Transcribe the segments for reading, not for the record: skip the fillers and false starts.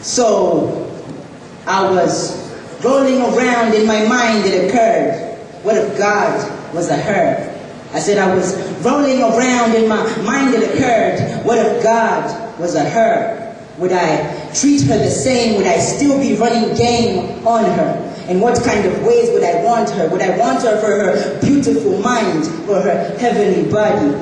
So I was rolling around in my mind, it occurred, what if God was a her? I said I was rolling around in my mind, it occurred, what if God was a her? Would I treat her the same? Would I still be running game on her? And what kind of ways would I want her? Would I want her for her beautiful mind or her heavenly body?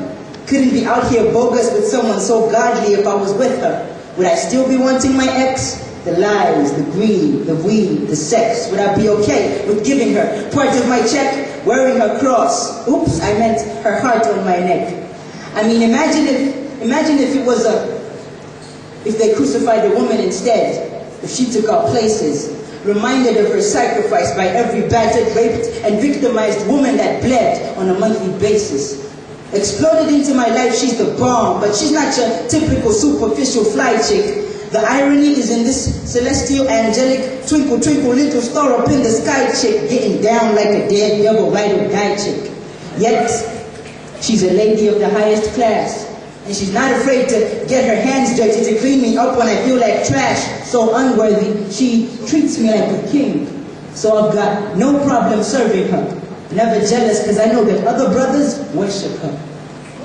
Couldn't be out here bogus with someone so godly if I was with her. Would I still be wanting my ex? The lies, the greed, the weed, the sex. Would I be okay with giving her part of my check, wearing her cross? Oops, I meant her heart on my neck. I mean, imagine if it was if they crucified a woman instead, if she took our places, reminded of her sacrifice by every battered, raped, and victimized woman that bled on a monthly basis. Exploded into my life, she's the bomb, but she's not your typical superficial fly chick. The irony is in this celestial, angelic, twinkle, twinkle, little star up in the sky chick, getting down like a dead devil, ride or die chick. Yet, she's a lady of the highest class, and she's not afraid to get her hands dirty to clean me up when I feel like trash. So unworthy, she treats me like a king. So I've got no problem serving her. Never jealous, because I know that other brothers worship her.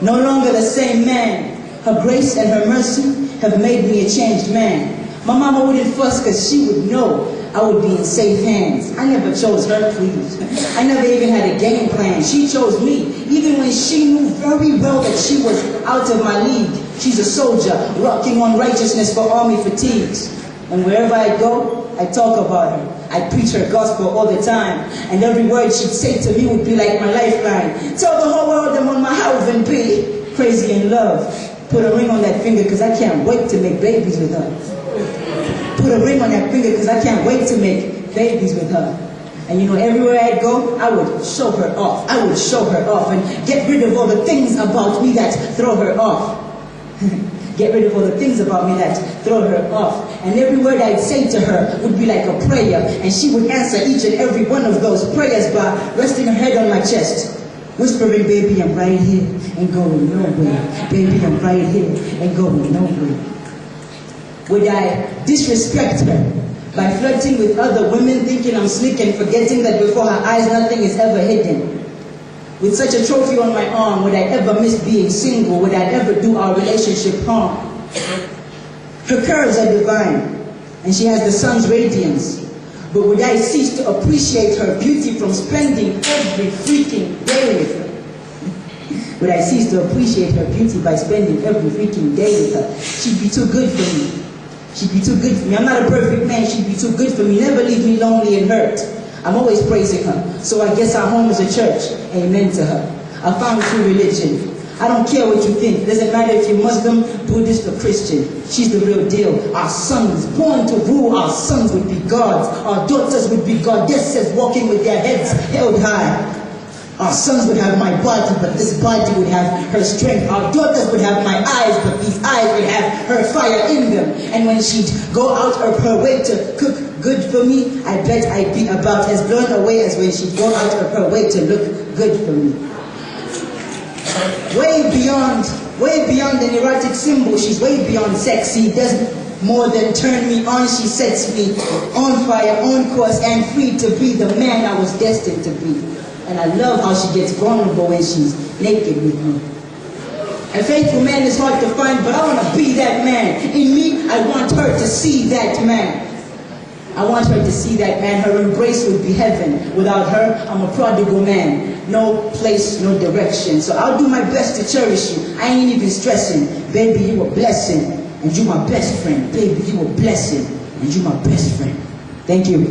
No longer the same man. Her grace and her mercy have made me a changed man. My mama wouldn't fuss, because she would know I would be in safe hands. I never chose her, please. I never even had a game plan. She chose me, even when she knew very well that she was out of my league. She's a soldier, rocking on righteousness for army fatigues. And wherever I go, I talk about her. I preach her gospel all the time. And every word she'd say to me would be like my lifeline. Tell the whole world I'm on my house and be crazy in love. Put a ring on that finger, because I can't wait to make babies with her. Put a ring on that finger, because I can't wait to make babies with her. And you know, everywhere I'd go, I would show her off. I would show her off and get rid of all the things about me that throw her off. Get rid of all the things about me that throw her off. And every word I'd say to her would be like a prayer, and she would answer each and every one of those prayers by resting her head on my chest, whispering, baby, I'm right here and going nowhere. Baby, I'm right here and going nowhere. Would I disrespect her by flirting with other women, thinking I'm slick and forgetting that before her eyes nothing is ever hidden? With such a trophy on my arm, would I ever miss being single? Would I ever do our relationship harm? Her curves are divine, and she has the sun's radiance. But would I cease to appreciate her beauty from spending every freaking day with her? Would I cease to appreciate her beauty by spending every freaking day with her? She'd be too good for me. She'd be too good for me. I'm not a perfect man. She'd be too good for me. Never leave me lonely and hurt. I'm always praising her. So I guess our home is a church. Amen to her. I found true religion. I don't care what you think. Doesn't matter if you're Muslim, Buddhist, or Christian. She's the real deal. Our sons, born to rule, our sons would be gods. Our daughters would be goddesses walking with their heads held high. Our sons would have my body, but this body would have her strength. Our daughters would have my eyes, but these eyes would have her fire in them. And when she'd go out of her way to cook good for me, I bet I'd be about as blown away as when she'd go out of her way to look good for me. Way beyond an erotic symbol, she's way beyond sexy. Doesn't more than turn me on, she sets me on fire, on course, and free to be the man I was destined to be. And I love how she gets vulnerable when she's naked with me. A faithful man is hard to find, but I want to be that man. In me, I want her to see that man. I want her to see that man. Her embrace would be heaven. Without her, I'm a prodigal man. No place, no direction. So I'll do my best to cherish you. I ain't even stressing. Baby, you a blessing, and you my best friend. Baby, you a blessing, and you my best friend. Thank you.